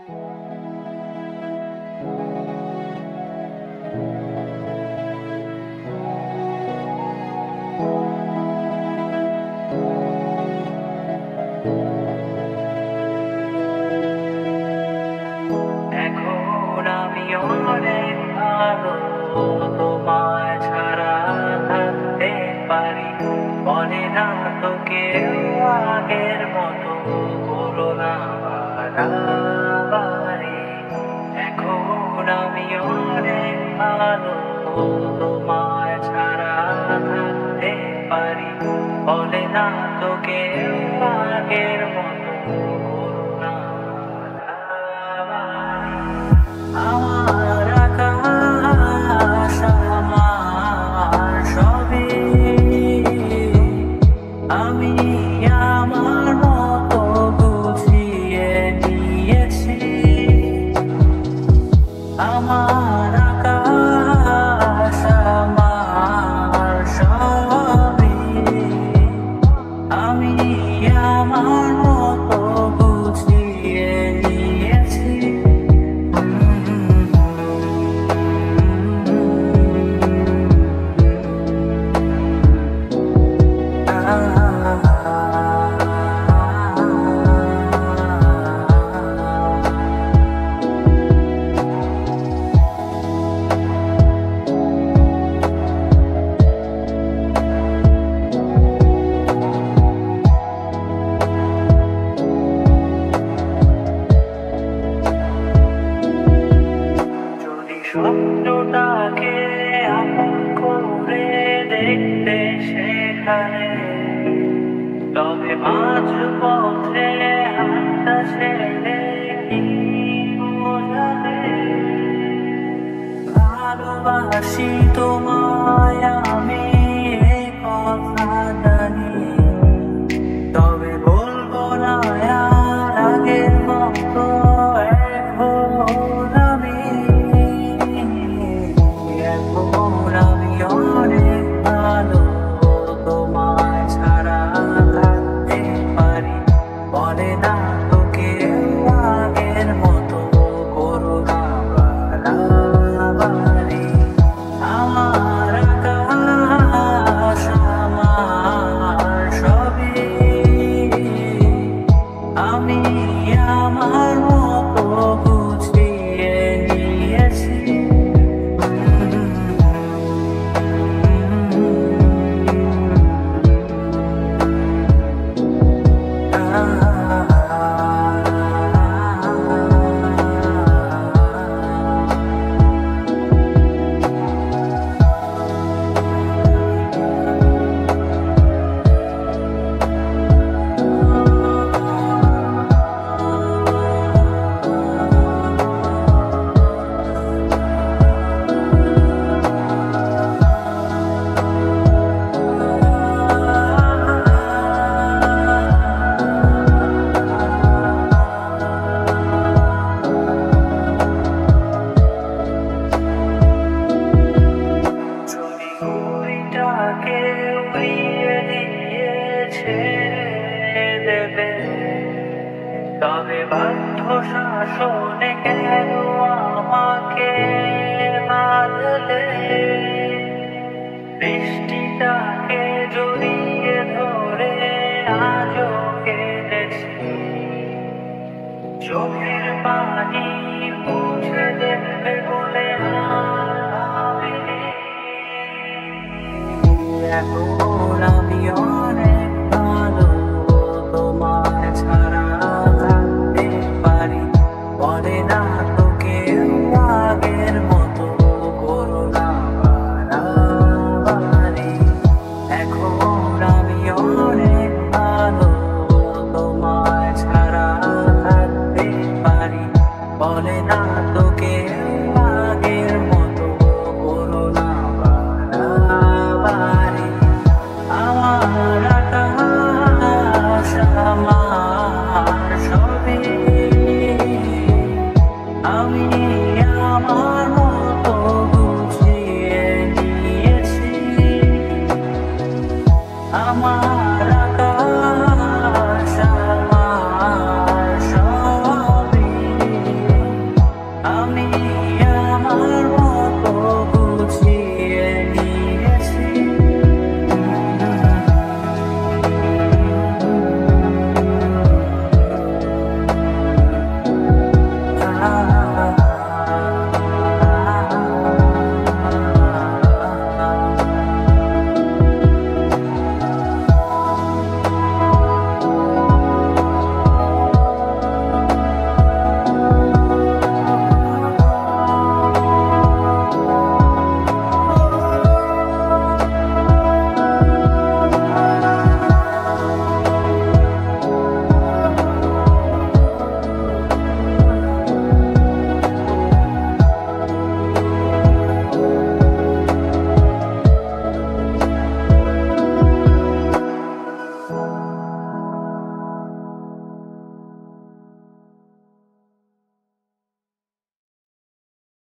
এখন আমি অনেক ভালো, তোমায় ছাড়া থাকতে পারি। বলে না তো কেউ আগের মতো বলো না বাড়াবাড়ি। এখন আমি অনেক ভালো, তোমায় ছাড়া থাকতে পারি। বলে না তো কেউ আগের মতো বলো না বাড়াবাড়ি। আমার আকাশ আমার সবই, আমি আমার মতো গুছিয়ে নিয়েছি। আমার আকাশ আমার সবই, আমি আমার মতো গুছিয়ে নিয়েছি। স্বপ্নটাকে আপন করে দেখতে সেখানে, তবে মাঝ পথে হাতটা ছেড়ে কি বোঝাবে। ভালোবাসি তোমায় আমি, এ কথা জানি, তবে বলবো না আর আগের মতো এখন আমি। এখন আমি অনেক ভালো, তোমায় ছাড়া থাকতে পারি। বলে না তো কেউ আগের মতো করো না বাড়াবাড়ি। আমার আকাশ আমার সবই, আমি আমার মতো গুছিয়ে নিয়েছি। ঘুড়িটাকে উড়িয়ে দিয়ে ছেড়ে দেবে, তবে বাধ্য শাসনে কেন আমাকে বাঁধলে। বৃষ্টিটাকে জড়িয়ে ধরে আজও কেঁদেছি, চোখের পানি মুছে দেবে বলে আর ভাবিনি। এখন